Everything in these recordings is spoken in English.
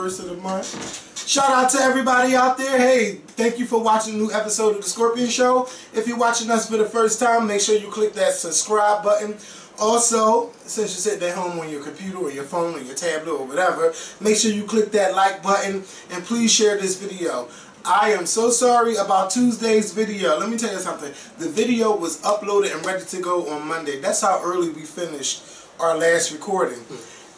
first of the month. Shout out to everybody out there. Hey, thank you for watching a new episode of The Scorpion Show. If you're watching us for the first time, make sure you click that subscribe button. Also, since you're sitting at home on your computer or your phone or your tablet or whatever, make sure you click that like button and please share this video. I am so sorry about Tuesday's video. Let me tell you something. The video was uploaded and ready to go on Monday. That's how early we finished our last recording.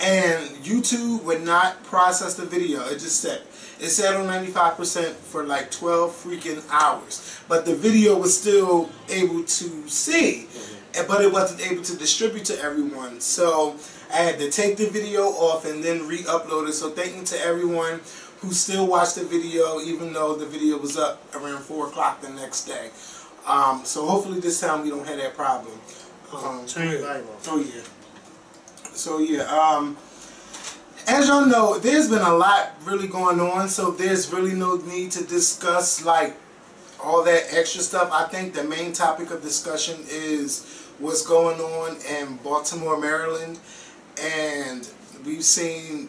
And YouTube would not process the video. It just said. It sat on 95% for like 12 freaking hours. But the video was still able to see. But it wasn't able to distribute to everyone. So I had to take the video off and then re-upload it. So thank you to everyone who still watched the video, even though the video was up around 4 o'clock the next day. So hopefully this time we don't have that problem. Turn your volume off. Oh yeah. So yeah. As y'all know, there's been a lot really going on. So there's really no need to discuss like all that extra stuff. I think the main topic of discussion is what's going on in Baltimore, Maryland, and we've seen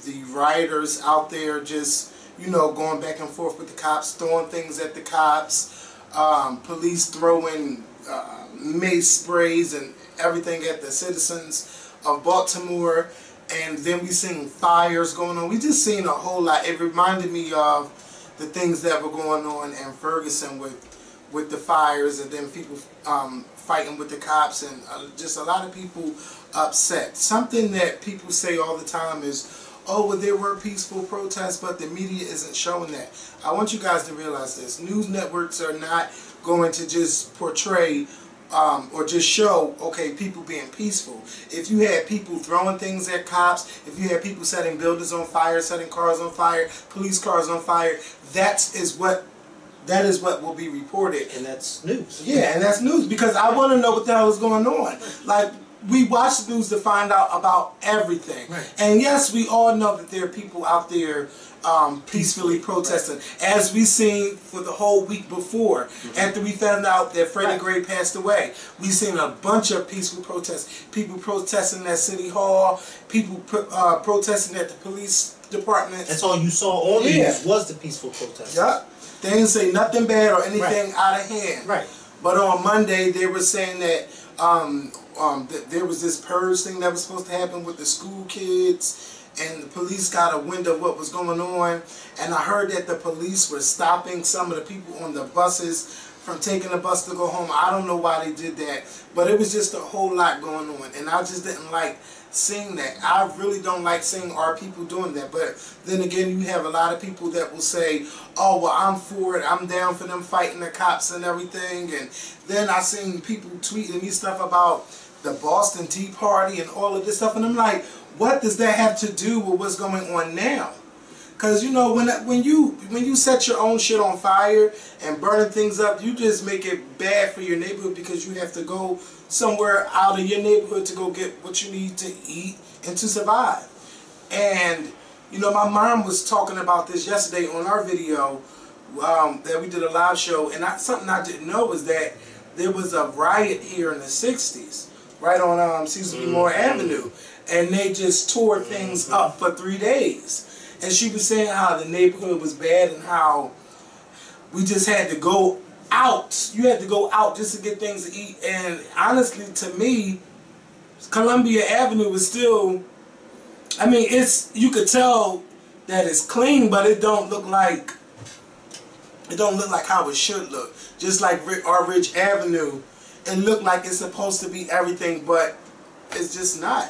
the rioters out there just, you know, going back and forth with the cops, throwing things at the cops, police throwing mace sprays and everything at the citizens of Baltimore, and then we seen fires going on. We just seen a whole lot. It reminded me of the things that were going on in Ferguson with the fires, and then people fighting with the cops, and just a lot of people upset. Something that people say all the time is, oh, well, there were peaceful protests, but the media isn't showing that. I want you guys to realize this. News networks are not going to just portray or just show, okay, people being peaceful. If you had people throwing things at cops, if you had people setting buildings on fire, setting cars on fire, police cars on fire, that is what will be reported. And that's news. Yeah, and that's news, because I want to know what the hell is going on. Like, we watch the news to find out about everything. Right. And yes, we all know that there are people out there peacefully protesting. Right. As we seen for the whole week before, after we found out that Freddie Gray passed away, we seen a bunch of peaceful protests. People protesting at City Hall, people protesting at the police department. That's all you saw on the news was the peaceful protest. Yep. They didn't say nothing bad or anything out of hand. Right. But on Monday, they were saying that there was this purge thing that was supposed to happen with the school kids, and the police got a wind of what was going on, and I heard that the police were stopping some of the people on the buses from taking the bus to go home. I don't know why they did that, but it was just a whole lot going on, and I just didn't like seeing that. I really don't like seeing our people doing that. But then again, you have a lot of people that will say, oh, well, I'm for it, I'm down for them fighting the cops and everything. And then I seen people tweeting me stuff about the Boston Tea Party and all of this stuff, and I'm like, what does that have to do with what's going on now? Because, you know, when you set your own shit on fire and burning things up, you just make it bad for your neighborhood, because you have to go somewhere out of your neighborhood to go get what you need to eat and to survive. And, you know, my mom was talking about this yesterday on our video that we did a live show, and something I didn't know was that there was a riot here in the 60s, right on Cecil B. Moore Avenue, and they just tore things up for 3 days. And she was saying how the neighborhood was bad and how we just had to go out. You had to go out just to get things to eat. And honestly, to me, Columbia Avenue was still, I mean, you could tell that it's clean, but it don't look like how it should look. Just like our Ridge Avenue, it looked like it's supposed to be everything, but it's just not.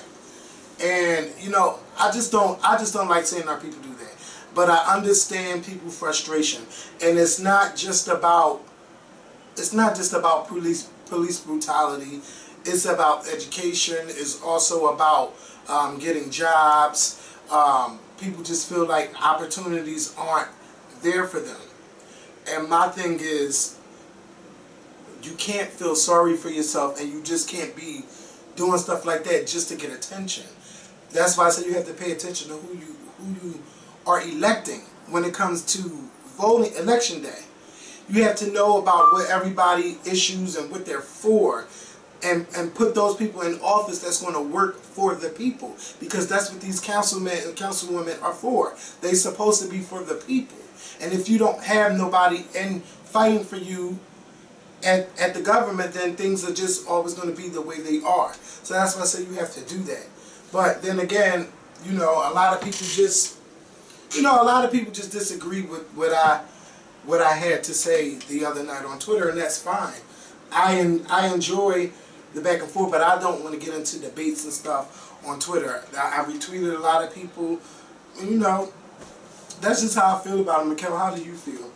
And, you know, I just don't like seeing our people do that. But I understand people's frustration, and it's not just about police brutality. It's about education. It's also about getting jobs. People just feel like opportunities aren't there for them. And my thing is, you can't feel sorry for yourself, and you just can't be doing stuff like that just to get attention. That's why I said you have to pay attention to who you are electing when it comes to voting election day. You have to know about what everybody issues and what they're for. and put those people in office that's going to work for the people, because that's what these councilmen and councilwomen are for. They're supposed to be for the people. And if you don't have nobody in fighting for you at the government, then things are just always going to be the way they are. So that's why I say you have to do that. But then again, you know, a lot of people just, you know, a lot of people just disagree with what I had to say the other night on Twitter, and that's fine. I enjoy the back and forth, but I don't want to get into debates and stuff on Twitter. I retweeted a lot of people, and, you know, that's just how I feel about it. Mikkel, how do you feel?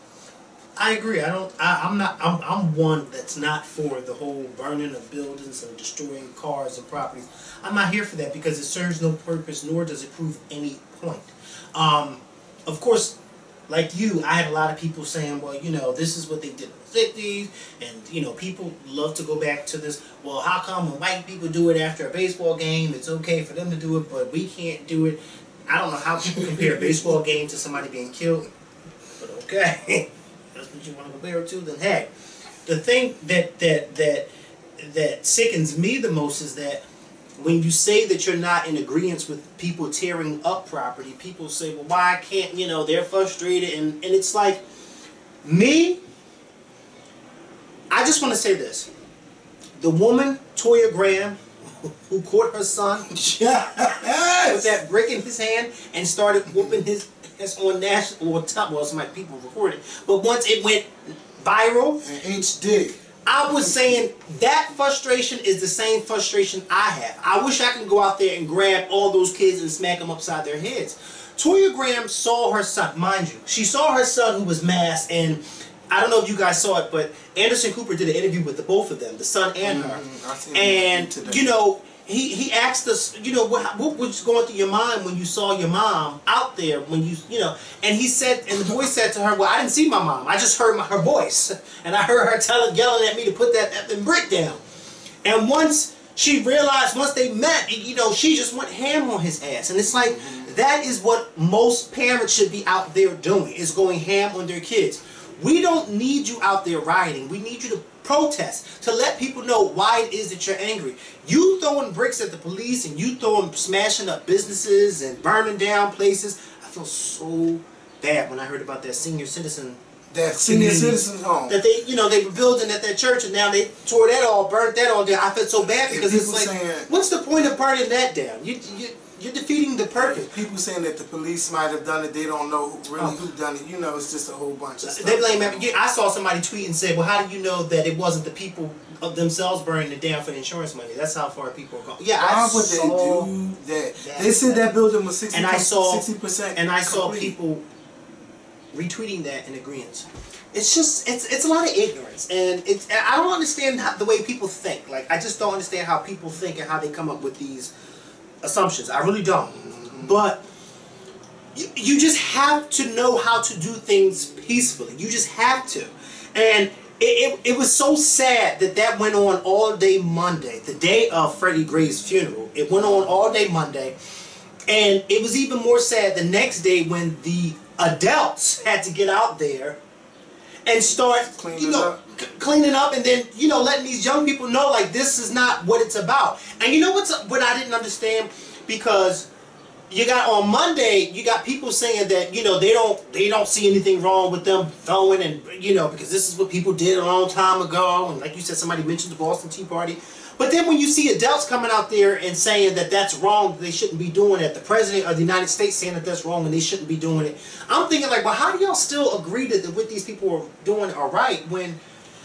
I agree. I'm one that's not for the whole burning of buildings and destroying cars and properties. I'm not here for that because it serves no purpose, nor does it prove any point. Of course, like you, I had a lot of people saying, well, you know, this is what they did in the 50s, and, you know, people love to go back to this. Well, how come when white people do it after a baseball game, it's okay for them to do it, but we can't do it? I don't know how people compare a baseball game to somebody being killed, but okay. That's what you want to compare it to, then hey. The thing that sickens me the most is that when you say that you're not in agreement with people tearing up property, people say, well, why can't, you know, they're frustrated, and it's like, me, I just want to say this. The woman, Toya Graham, who caught her son with that brick in his hand and started whooping his on national, or top, well, some people recorded, but once it went viral, HD. I was saying that frustration is the same frustration I have. I wish I could go out there and grab all those kids and smack them upside their heads. Toya Graham saw her son, mind you, she saw her son who was masked, and I don't know if you guys saw it, but Anderson Cooper did an interview with both of them, the son and her, and you know, he asked us, you know, what was going through your mind when you saw your mom out there, when you know, and he said, and the boy said to her, well, I didn't see my mom, I just heard her voice, and I heard her yelling at me to put that effing brick down. And once she realized, once they met, you know, she just went ham on his ass. And it's like, that is what most parents should be out there doing, is going ham on their kids. We don't need you out there rioting. We need you to protest, to let people know why it is that you're angry. You throwing bricks at the police and you smashing up businesses and burning down places. I feel so bad when I heard about that senior citizen. That senior citizens home. That they, you know, they were building at that church, and now they tore that all, burnt that all down. I felt so bad because it's like, what's the point of burning that down? You're defeating the purpose. People saying that the police might have done it. They don't know who done it. You know, it's just a whole bunch of stuff. They blame everything. I saw somebody tweet and say, well, how do you know that it wasn't the people of themselves burning it down for the insurance money? That's how far people are going. Yeah, why would they do that? They said that building was 60%. And I saw 60%. And I saw people retweeting that in agreement. It's just, it's a lot of ignorance, and I don't understand the way people think. Like, I just don't understand how people think and how they come up with these assumptions. I really don't. But you just have to know how to do things peacefully. You just have to. And it was so sad that went on all day Monday, the day of Freddie Gray's funeral. It went on all day Monday, and it was even more sad the next day when the adults had to get out there and start, cleaning up, and then, you know, letting these young people know, like, this is not what it's about. And you know what I didn't understand? Because you got on Monday, you got people saying that, you know, they don't see anything wrong with them throwing, and, you know, because this is what people did a long time ago, and like you said, somebody mentioned the Boston Tea Party. But then when you see adults coming out there and saying that that's wrong, they shouldn't be doing it, the President of the United States saying that that's wrong and they shouldn't be doing it, I'm thinking, like, well, how do y'all still agree that what these people are doing are right when,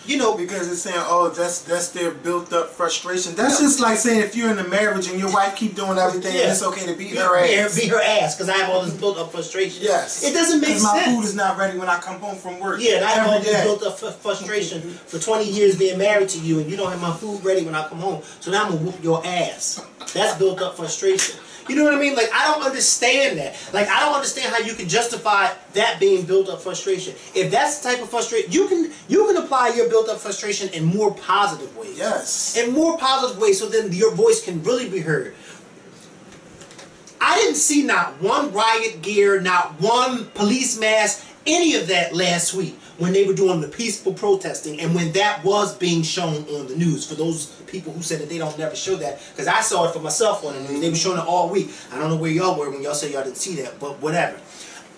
you know... Because it's saying, oh, that's their built-up frustration. That's just like saying if you're in a marriage and your wife keep doing everything, and it's okay to beat her ass. Beat her ass, because I have all this built-up frustration. Yes. It doesn't make sense. Because my food is not ready when I come home from work. Yeah, and I have all this built-up frustration for 20 years being married to you, and you don't have my food ready when I come home, so now I'm going to whoop your ass. That's built-up frustration. You know what I mean? Like, I don't understand that. Like, I don't understand how you can justify that being built-up frustration. If that's the type of frustration, you can apply your built-up frustration in more positive ways. Yes. In more positive ways, so then your voice can really be heard. I didn't see not one riot gear, not one police mask, any of that last week. when they were doing the peaceful protesting, and when that was being shown on the news. For those people who said that they don't never show that, because I saw it for myself on the news. They were showing it all week. I don't know where y'all were when y'all said y'all didn't see that, but whatever.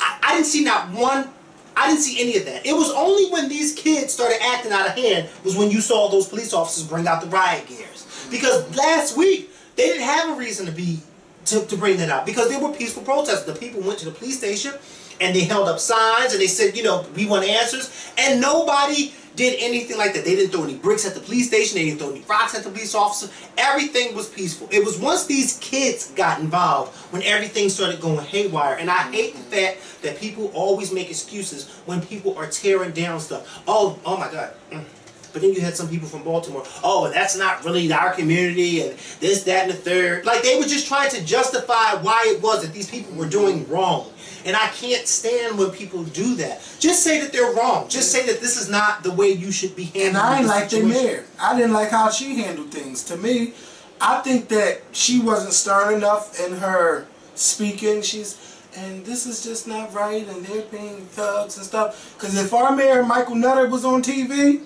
I didn't see not one. I didn't see any of that. It was only when these kids started acting out of hand was when you saw those police officers bring out the riot gears. Because last week they didn't have a reason to bring that out, because they were peaceful protests. The people went to the police station and they held up signs and they said, you know, we want answers, and nobody did anything like that. They didn't throw any bricks at the police station. They didn't throw any rocks at the police officer. Everything was peaceful. It was once these kids got involved when everything started going haywire. And I hate the fact that people always make excuses when people are tearing down stuff. Oh my God. But then you had some people from Baltimore, oh, that's not really our community, and this, that, and the third. Like, they were just trying to justify why it was that these people were doing wrong. And I can't stand when people do that. Just say that they're wrong. Just say that this is not the way you should be handling. And I ain't like the mayor. I didn't like how she handled things. To me, I think that she wasn't stern enough in her speaking. And this is just not right, and they're being thugs and stuff. Because if our mayor, Michael Nutter, was on TV,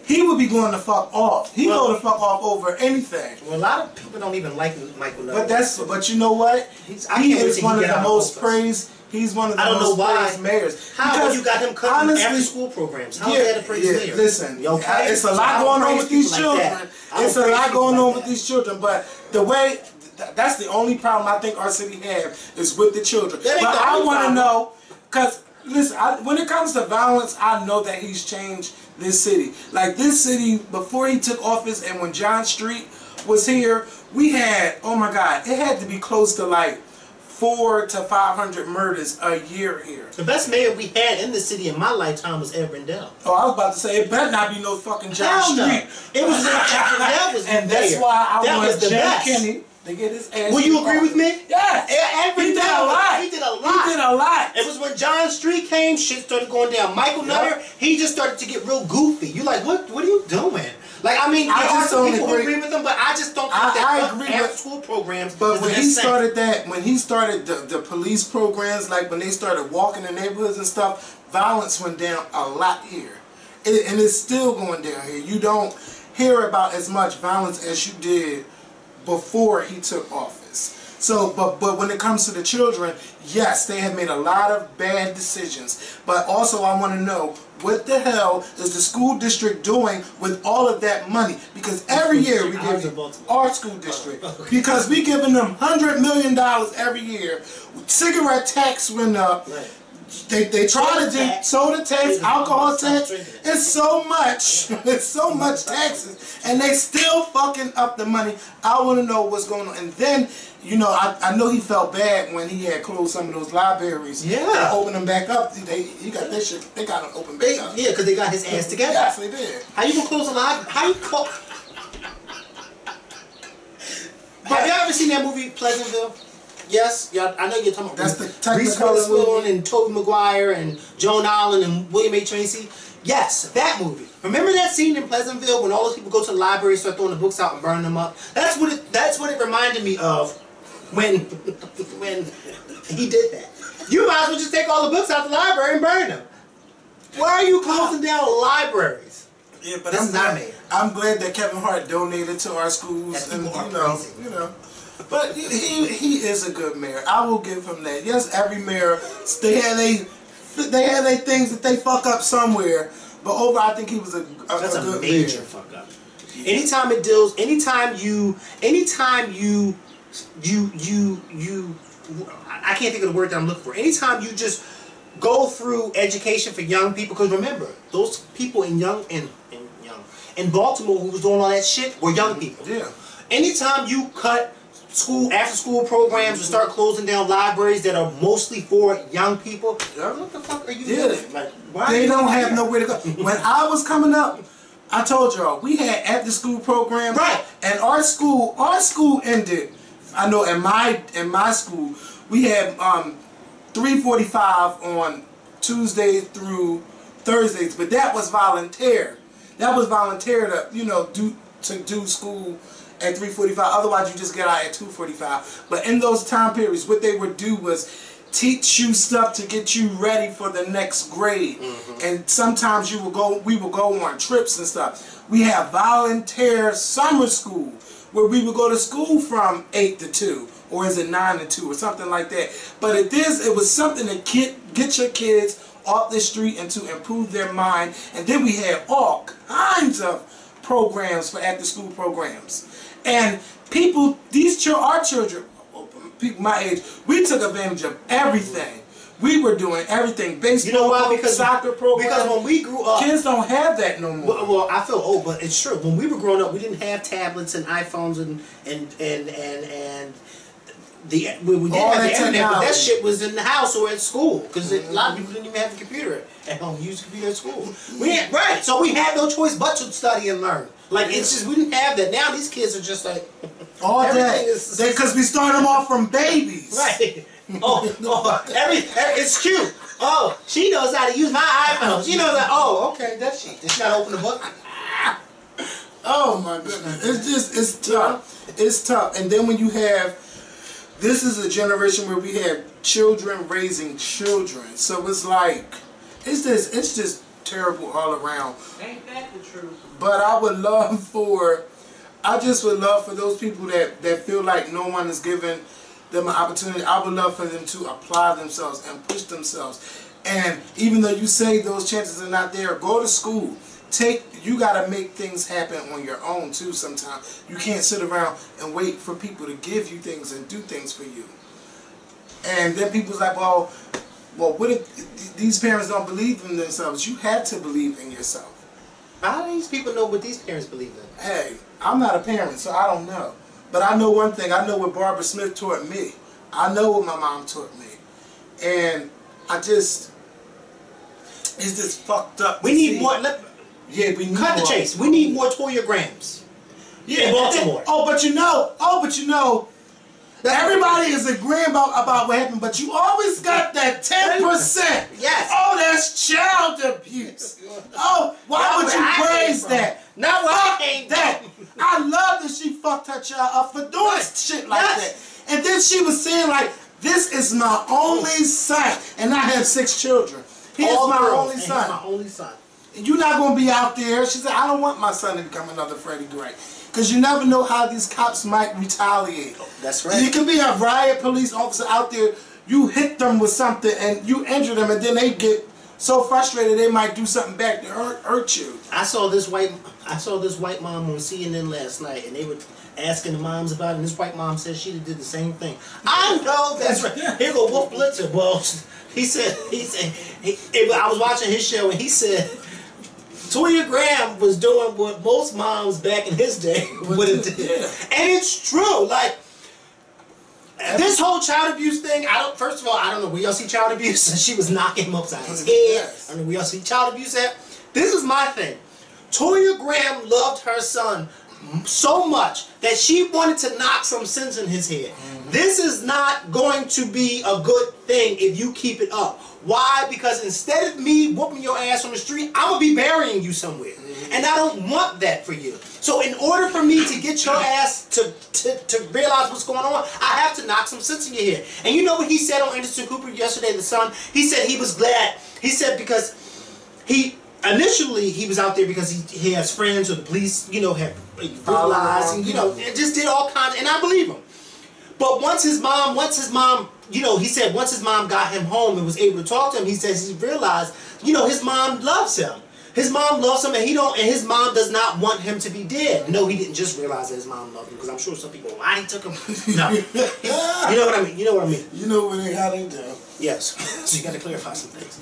he would be going the fuck off. He'd go the fuck off over anything. Well, a lot of people don't even like Michael Nutter. But you know what? He is one of the most praised. He's one of the most praised mayors. How you got him cutting after school programs? How is that a praised mayor? Listen, it's a lot going on with these children. It's a lot going on with these children. But the way, that's the only problem I think our city has is with the children. But I want to know, because listen, when it comes to violence, I know that he's changed this city. Like this city, before he took office and when John Street was here, we had, oh my God, it had to be close to like 400 to 500 murders a year here. The best mayor we had in the city in my lifetime was Ed Rendell. Oh, I was about to say, it better not be no fucking John Street. No. It was Ed Rendell was and that's mayor. why I that want Jim Kenny to get his ass. Will you agree with me? Yes. Ed Rendell, he did a lot. He did a lot. He did a lot. It was when John Street came, shit started going down. Michael Nutter, he just started to get real goofy. You like, what are you doing? Like, I mean, there are some people who agree with him, but I just don't think that after school programs. But when he started the police programs, like when they started walking the neighborhoods and stuff, violence went down a lot here. And it's still going down here. You don't hear about as much violence as you did before he took office. So, but when it comes to the children, yes, they have made a lot of bad decisions. But also I want to know, what the hell is the school district doing with all of that money? Because every year we give our school district, because we giving them $100 million every year. Cigarette tax went up. They try to do soda tax, alcohol tax. It's so much. It's so much taxes, and they still fucking up the money. I want to know what's going on. And then, you know, I know he felt bad when he had closed some of those libraries. Yeah. Open them back up. He got that shit. They got them open back up. Yeah, because they got his ass together. Yes, they did. How you gonna close a library? How you close? Have y'all ever seen that movie Pleasantville? Yes, y'all. I know you're talking about. That's the Reese technical Witherspoon and Tobey Maguire and Joan Allen and William H. Tracy. Yes, that movie. Remember that scene in Pleasantville when all those people go to the library, start throwing the books out and burning them up? That's what it reminded me of when he did that. You might as well just take all the books out of the library and burn them. Why are you closing down libraries? Yeah, but I'm glad that Kevin Hart donated to our schools, and you know. But he is a good mayor. I will give him that. Yes, every mayor they have their things that they fuck up somewhere. But overall, I think he was a good major mayor. Fuck up. Anytime I can't think of the word that I'm looking for. Anytime you just go through education for young people, because remember, those people in Baltimore who was doing all that shit were young people. Yeah. Anytime you cut after school programs and start closing down libraries that are mostly for young people, what the fuck are you doing? Like, why they don't have nowhere to go. When I was coming up, I told y'all we had after school programs, right? And our school ended. I know in my school we had 3:45 on Tuesdays through Thursdays, but that was volunteer. That was volunteer to do school at 3:45. Otherwise, you just get out at 2:45. But in those time periods, what they would do was teach you stuff to get you ready for the next grade. And sometimes we will go on trips and stuff. We have volunteer summer school where we would go to school from 8 to 2, or is it 9 to 2 or something like that. But it was something to get your kids off the street and to improve their mind. And then we had all kinds of programs for after school programs. And our children, people my age, we took advantage of everything. We were doing everything. Baseball, you know why? Because soccer programs. Because when we grew up, kids don't have that no more. Well, I feel old, but it's true. When we were growing up, we didn't have tablets and iPhones and we did have the internet, but that shit was in the house or at school, because a lot of people didn't even have a computer at home. Use a computer at school. So we had no choice but to study and learn. Like it's just we didn't have that. Now these kids are just like all day because we start them off from babies. Right. It's cute. Oh, she knows how to use my iPhone. She knows that. Oh, okay, that's she. Did she not open the book? Oh my goodness, it's tough. It's tough. And then when you have, this is a generation where we have children raising children. So it's like, it's just terrible all around. Ain't that the truth? But I just would love for those people that feel like no one is giving them an opportunity. I would love for them to apply themselves and push themselves. And even though you say those chances are not there, go to school. You got to make things happen on your own too sometimes. You can't sit around and wait for people to give you things and do things for you. And then people's like, well, what if these parents don't believe in themselves? You have to believe in yourself. How do these people know what these parents believe in? Hey, I'm not a parent, so I don't know. But I know one thing. I know what Barbara Smith taught me. I know what my mom taught me. And it's just fucked up. We need more. Yeah, we need cut the chase. We need more Toya Grahams. Yeah, in Baltimore. But you know, everybody is agreeing about what happened, but you always got that 10%. Yes. Oh, that's child abuse. Oh, why would you praise that? Not fuck that. I love that she fucked her child up for doing shit like that. And then she was saying like, this is my only son, and I have 6 children. He's my only son. He's my only son. You're not going to be out there. She said, I don't want my son to become another Freddie Gray. Because you never know how these cops might retaliate. That's right. You can be a riot police officer out there, you hit them with something and you injure them, and then they get so frustrated they might do something back to hurt you. I saw this white mom on CNN last night, and they were asking the moms about it, and this white mom said she did the same thing. I know that's right. Here go Wolf Blitzer. Well, he said, I was watching his show, and he said, Toya Graham was doing what most moms back in his day would have did. Yeah. And it's true. Like, this whole child abuse thing, first of all, I don't know where y'all see child abuse. She was knocking him upside his head. Yes. I don't know where y'all see child abuse at. This is my thing. Toya Graham loved her son so much that she wanted to knock some sense in his head. This is not going to be a good thing if you keep it up. Why? Because instead of me whooping your ass on the street, I'm going to be burying you somewhere. And I don't want that for you. So in order for me to get your ass to realize what's going on, I have to knock some sense in your head. And you know what he said on Anderson Cooper yesterday, the Sun? He said he was glad. He said because initially he was out there because he has friends or the police, you know, have brutalized and, you know, and just did all kinds, and I believe him. But once his mom, you know, he said once his mom got him home and was able to talk to him, he says he realized, you know, his mom loves him. His mom loves him, and his mom does not want him to be dead. No, he didn't just realize that his mom loved him, because I'm sure some people, why he took him? No. You know what I mean? You know what I mean? You know how they do. Yes. So you got to clarify some things.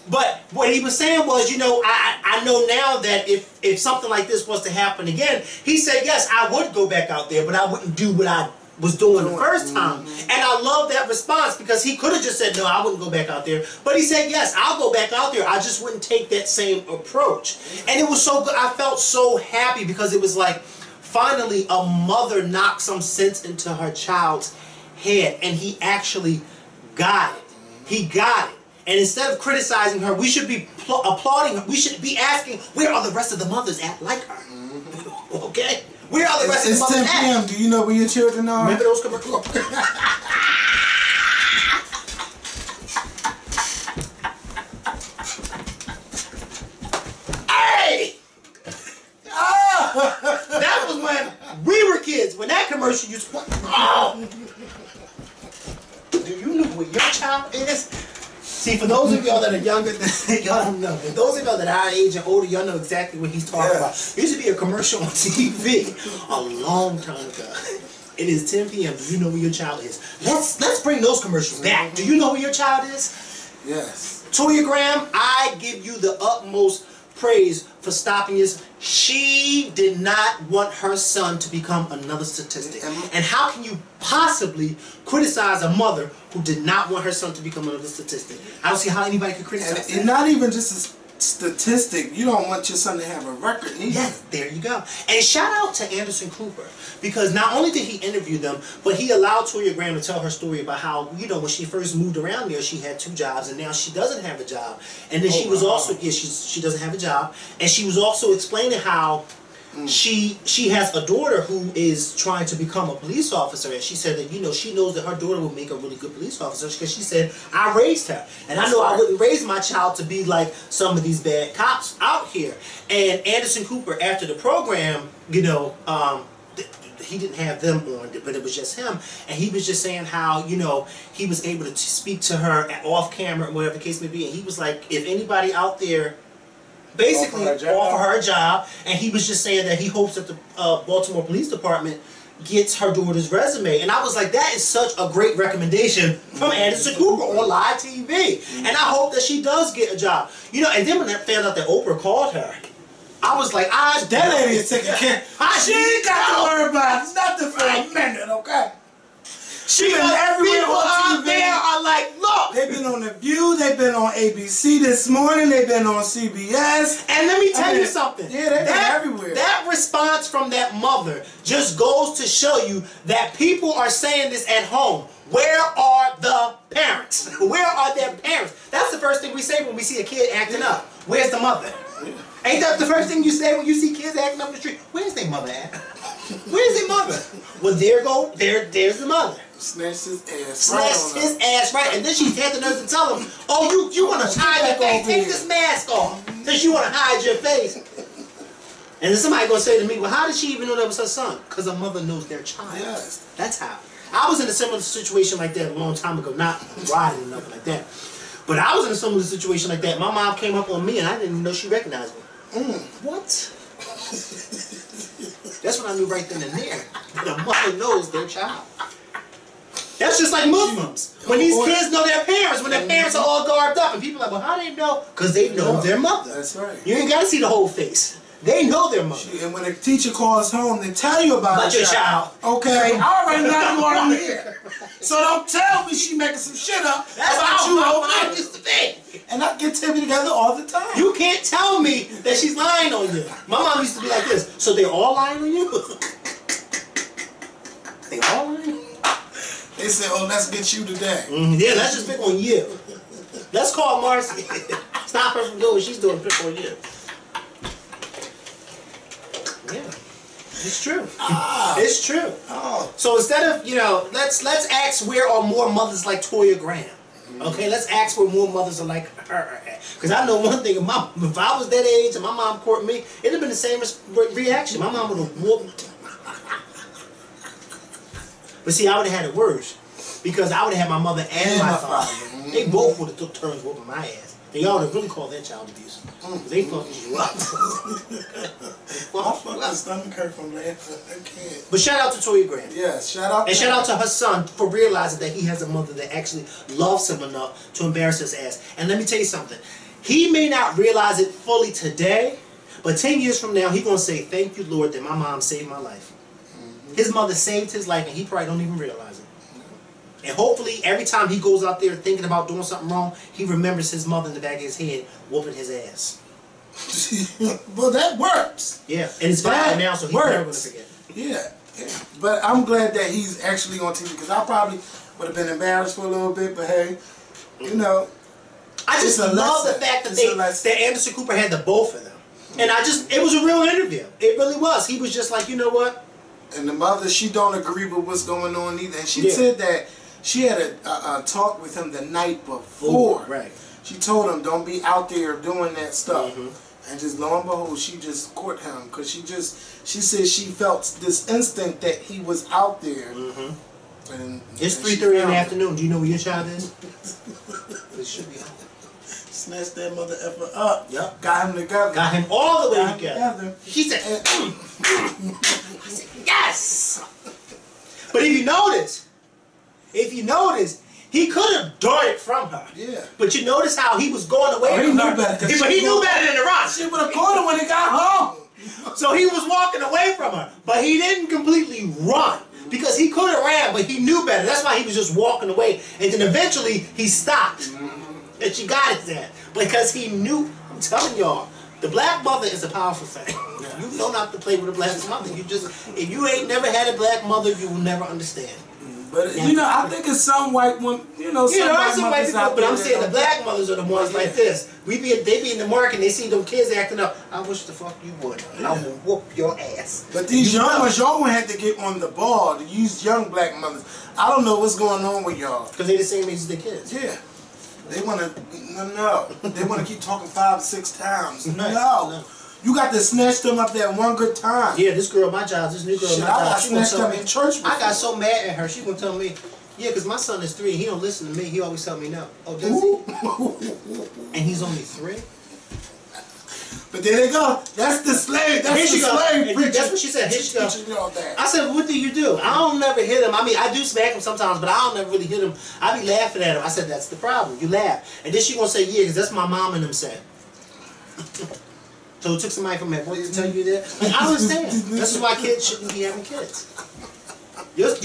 But what he was saying was, you know, I know now that if something like this was to happen again, he said, yes, I would go back out there, but I wouldn't do what I was doing the first time. And I love that response, because he could have just said, no, I wouldn't go back out there. But he said, yes, I'll go back out there. I just wouldn't take that same approach. And it was so good. I felt so happy, because it was like, finally, a mother knocked some sense into her child's head. And he actually got it. He got it. And instead of criticizing her, we should be applauding her. We should be asking, where are the rest of the mothers at like her? Okay? Where are the rest of the mothers at? It's 10 p.m. Do you know where your children are? Remember those commercials? commercial you what? Oh! Do you know where your child is? See, for those of y'all that are younger, y'all don't know. For those of y'all that are our age and older, y'all know exactly what he's talking about. There used to be a commercial on TV a long time ago. It is 10 p.m. Do you know where your child is? Let's bring those commercials back. Do you know where your child is? Yes. Toya Graham, I give you the utmost praise for stopping this. She did not want her son to become another statistic. And how can you possibly criticize a mother who did not want her son to become another statistic? I don't see how anybody could criticize that. And not even just a statistic. You don't want your son to have a record either. Yes, there you go. And shout out to Anderson Cooper, because not only did he interview them, but he allowed Toya Graham to tell her story about how, you know, when she first moved around there, she had 2 jobs, and now she doesn't have a job. And then she was also, she doesn't have a job, and she was also explaining how she has a daughter who is trying to become a police officer, and she said that, you know, she knows that her daughter will make a really good police officer, because she said, I raised her, and I know I wouldn't raise my child to be like some of these bad cops out here. And Anderson Cooper, after the program, you know, he didn't have them on, but it was just him, and he was just saying how, you know, he was able to speak to her off camera, whatever the case may be, and he was like, if anybody out there basically offer her a job, and he was just saying that he hopes that the Baltimore Police Department gets her daughter's resume. And I was like, that is such a great recommendation from Anderson Cooper on live TV. And I hope that she does get a job. You know, and then when I found out that Oprah called her, I was like, that lady is taking care. She ain't got to worry about nothing for a minute, okay? She been everywhere people on TV. Out there are like, look. They've been on The View. They've been on ABC this morning. They've been on CBS. And let me tell you something. Yeah, they've been everywhere. That response from that mother just goes to show you that people are saying this at home. Where are the parents? Where are their parents? That's the first thing we say when we see a kid acting up. Where's the mother? Ain't that the first thing you say when you see kids acting up in the street? Where's their mother at? Where's their mother? Well, there's the mother. Snatched his ass. Snatched his ass right, and then she had the nerve to tell him, "Oh, you want to hide your face? Take this mask off, since you want to hide your face." And then somebody gonna say to me, "Well, how did she even know that was her son?" Because her mother knows their child. Yes. That's how. I was in a similar situation like that a long time ago, not riding or nothing like that. But I was in a similar situation like that. My mom came up on me, and I didn't even know she recognized me. What? That's when I knew right then and there that a mother knows their child. That's just like Muslims. When these kids know their parents, when their parents are all garbed up, and people are like, well, how do they know? Because they know their mother. That's right. You ain't got to see the whole face. They know their mother. And when a teacher calls home, they tell you about your child. Okay, I already know you are here. So don't tell me she making some shit up. That's how you my mom used to be. And I get Timmy together all the time. You can't tell me that she's lying on you. My mom used to be like this. So they're all lying on you? They all lying? They said, oh, let's get you today. Yeah, let's just pick on you. Let's call Marcy. Stop her from doing what she's doing, pick on you. Yeah, it's true. It's true. So instead of, you know, let's ask where are more mothers like Toya Graham. Okay, let's ask where more mothers are like her. Because I know one thing, if I was that age and my mom courted me, it'd have been the same reaction. My mom would have whooped. But see, I would have had it worse. Because I would have had my mother and my father. They both would have took turns whooping my ass. And y'all would have really called that child abuse. They fucking you up. My fucking stomach hurt from laughing. I can't. But shout out to Toya Graham. Yes, shout out. And shout out to her son for realizing that he has a mother that actually loves him enough to embarrass his ass. And let me tell you something. He may not realize it fully today, but 10 years from now, he's going to say, thank you, Lord, that my mom saved my life. His mother saved his life, and he probably don't even realize it. And hopefully, every time he goes out there thinking about doing something wrong, he remembers his mother in the back of his head whooping his ass. Well, that works. Yeah, and it's fine now, so he's never going to forget. Yeah. But I'm glad that he's actually on TV, because I probably would have been embarrassed for a little bit, but hey, you know. I just love the fact that Anderson Cooper had the both of them. And it was a real interview. It really was. He was just like, you know what? And the mother, she don't agree with what's going on either. And she said that she had a talk with him the night before. Ooh, right. She told him, don't be out there doing that stuff. And just lo and behold, she just court him because she said she felt this instinct that he was out there. And it's 3:30 in the afternoon. Do you know where your child is? It should be home. Snatched that mother effer up. Yep. Got him together. Got him all the way Got him together. She said, I said, yes. But if you notice, he could have darted from her. Yeah. But you notice how he was going away he from knew her. better. But he knew better than to run. She would have caught him when he got home. So he was walking away from her. But he didn't completely run. Because he could have ran, but he knew better. That's why he was just walking away. And then eventually, he stopped. And she got it then. Because he knew, I'm telling y'all, the black mother is a powerful thing. You know not to play with a black mother. If you ain't never had a black mother, you will never understand. But you know, I think it's some white women, some white people, out but there. I'm saying the black mothers are the ones like this. They be in the market and they see them kids acting up. I wish the fuck you would. I will whoop your ass. But these young ones, y'all had to get on the ball. These young black mothers, I don't know what's going on with y'all. Because they're the same age as the kids. Yeah. They want to, no. They want to keep talking 5 or 6 times. Right. No. You got to snatch them up that one good time. Yeah, this girl, my job, this new girl, my job, she snatched them in church before. I got so mad at her. She gonna tell me, yeah, because my son is 3. He don't listen to me. He always tell me no. Oh, does he? And he's only 3. But there they go. That's the slave. That's the slave preacher. That's what she said. Here she goes. That. I said, what do you do? I don't never hit him. I mean, I do smack him sometimes, but I don't never really hit him. I be laughing at him. I said, that's the problem. You laugh. And then she gonna say, yeah, because that's my mom and them said. So it took somebody from that work to tell you that? Like, I understand. This is why kids shouldn't be having kids. He's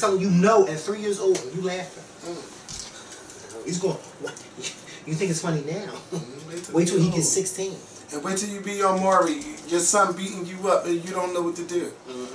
telling you no at 3 years old and you laughing. He's going, what? You think it's funny now? Wait till he gets 16. And wait till you be on Maury, your son beating you up and you don't know what to do.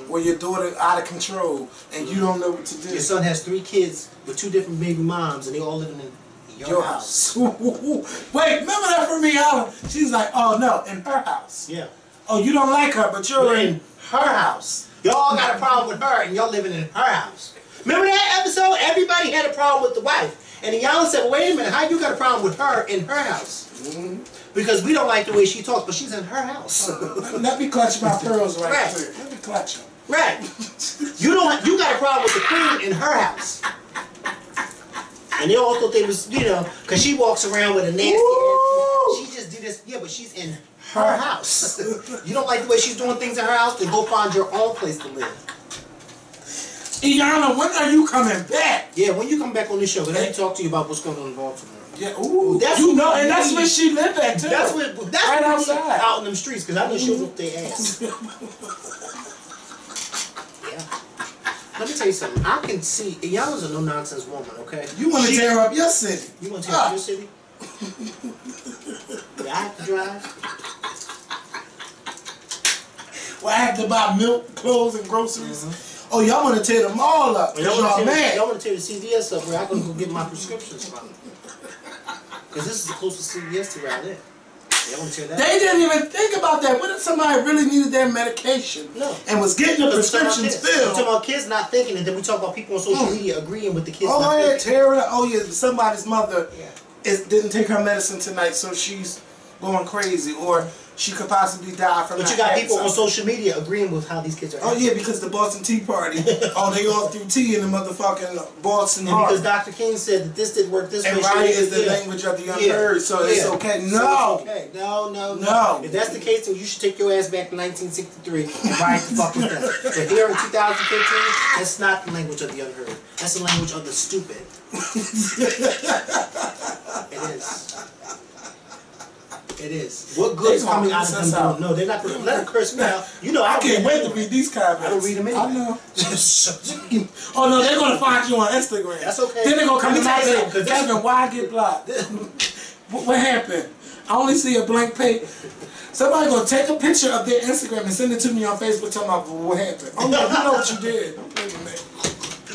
Or your daughter out of control and you don't know what to do. Your son has 3 kids with 2 different baby moms and they all living in your house. Wait, remember that from Rihanna? She's like, oh no, in her house. Yeah. Oh, you don't like her, but you're in her house. Y'all got a problem with her and y'all living in her house. Remember that episode? Everybody had a problem with the wife. And Iyanla said, well, wait a minute, how you got a problem with her in her house? Because we don't like the way she talks, but she's in her house. Let me clutch my pearls right there. Let me clutch them. Right. You got a problem with the queen in her house. And they all thought they was, because she walks around with a nasty ass. She just do this, yeah, but she's in her house. You don't like the way she's doing things in her house? Then go find your own place to live. Iyanla, when are you coming back? Yeah, when you come back on this show, let me talk to you about what's going on in Baltimore. Yeah, ooh, and that's where she lived at too. That's right outside, out in them streets, because I know she'll whoop their ass. Let me tell you something. I can see Iyanla's a no-nonsense woman, okay? You want to tear up your city. You want to tear up your city? Yeah, I have to drive. Well, I have to buy milk, clothes, and groceries. Oh, y'all want to tear them all up. Y'all want to tear the CVS up where I can go get my prescriptions from. Because this is the closest CVS to around there. They want to tear that. They didn't even think about that. What if somebody really needed their medication and was getting the prescriptions filled? We're talking about kids not thinking, and then we talk about people on social media agreeing with the kids. Oh, not yeah, tear it up. Oh, yeah, somebody's mother didn't take her medicine tonight, so she's going crazy. Or she could possibly die from that. But you got people on social media agreeing with how these kids are acting. Oh, yeah, because the Boston Tea Party. Oh, they all threw tea in the motherfucking Boston And because Dr. King said that this didn't work this way. And riot is the language of the unheard, so it's okay. No. So it's okay. No. If that's the case, then you should take your ass back to 1963 and riot the fuck with them. But here in 2015, that's not the language of the unheard. That's the language of the stupid. It is. It is. What good is coming out of them? No, they're not going to let her curse me out. You know, I can't wait to read these comments. I don't read them anyway. I know. Oh no, they're going to find you on Instagram. That's okay. Then they're going to come to my page. Kevin, why I get blocked? What happened? I only see a blank page. Somebody going to take a picture of their Instagram and send it to me on Facebook talking about what happened. Oh no, you know what you did. Don't play with me.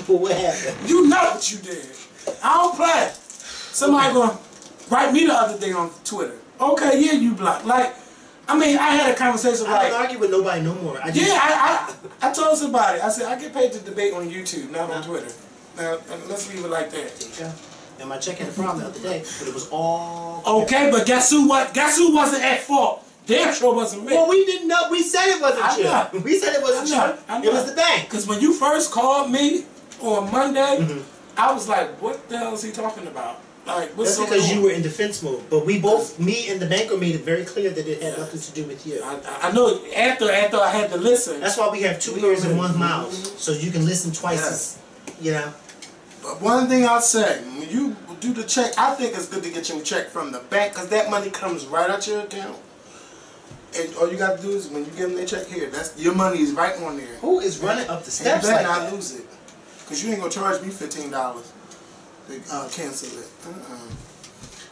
But what happened? You know what you did. I don't play. Somebody going to write me the other day on Twitter. Okay, yeah, you blocked. Like, I mean, I had a conversation I don't argue with nobody no more. I told somebody. I said, I get paid to debate on YouTube, not on Twitter. Now, let's leave it like that. And my check had a problem the other day, but it was all Okay, but guess who wasn't at fault? Damn sure wasn't me. Well, we didn't know. We said it wasn't you. We said it wasn't you. It was the bank. Because when you first called me on Monday, I was like, what the hell is he talking about? Like, what's That's because you were in defense mode. But we both, me and the banker, made it very clear that it had nothing to do with you. I know after I had to listen. That's why we have 2 ears and 1 mouth. So you can listen twice as, you know. But one thing I'll say, when you do the check, I think it's good to get your check from the bank because that money comes right out your account. And all you got to do is when you give them their check here, that's your money is right on there. Who is running up the steps you better like not that? lose it. Because you ain't going to charge me $15 to cancel it.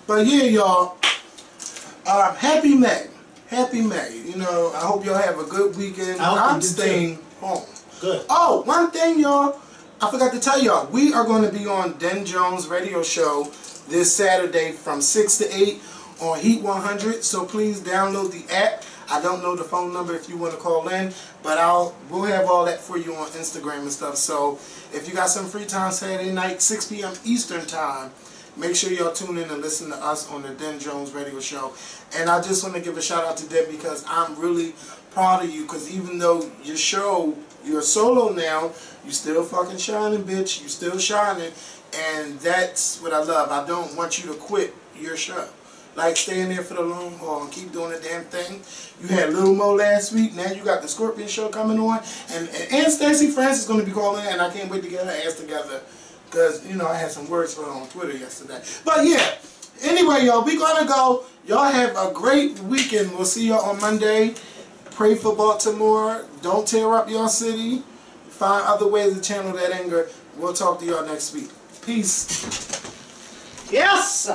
But yeah, y'all, happy May. Happy May. You know, I hope y'all have a good weekend. I'm staying home. Good. Oh, one thing, y'all. I forgot to tell y'all. We are going to be on Den Jones' radio show this Saturday from 6 to 8 on Heat 100. So please download the app. I don't know the phone number if you want to call in, but we'll have all that for you on Instagram and stuff. So if you got some free time Saturday night, 6 p.m. Eastern time, make sure y'all tune in and listen to us on the Den Jones radio show. And I just want to give a shout out to Deb because I'm really proud of you because even though your show, you're solo now, you still fucking shining, bitch. You still shining. And that's what I love. I don't want you to quit your show. Like, stay in there for the long haul and keep doing the damn thing. You had Lil Mo last week. Now you got the Scorpion show coming on. And Stacey Francis is going to be calling in. And I can't wait to get her ass together. Because, you know, I had some words for her on Twitter yesterday. But, yeah. Anyway, y'all, we're going to go. Y'all have a great weekend. We'll see y'all on Monday. Pray for Baltimore. Don't tear up your city. Find other ways to channel that anger. We'll talk to y'all next week. Peace. Yes!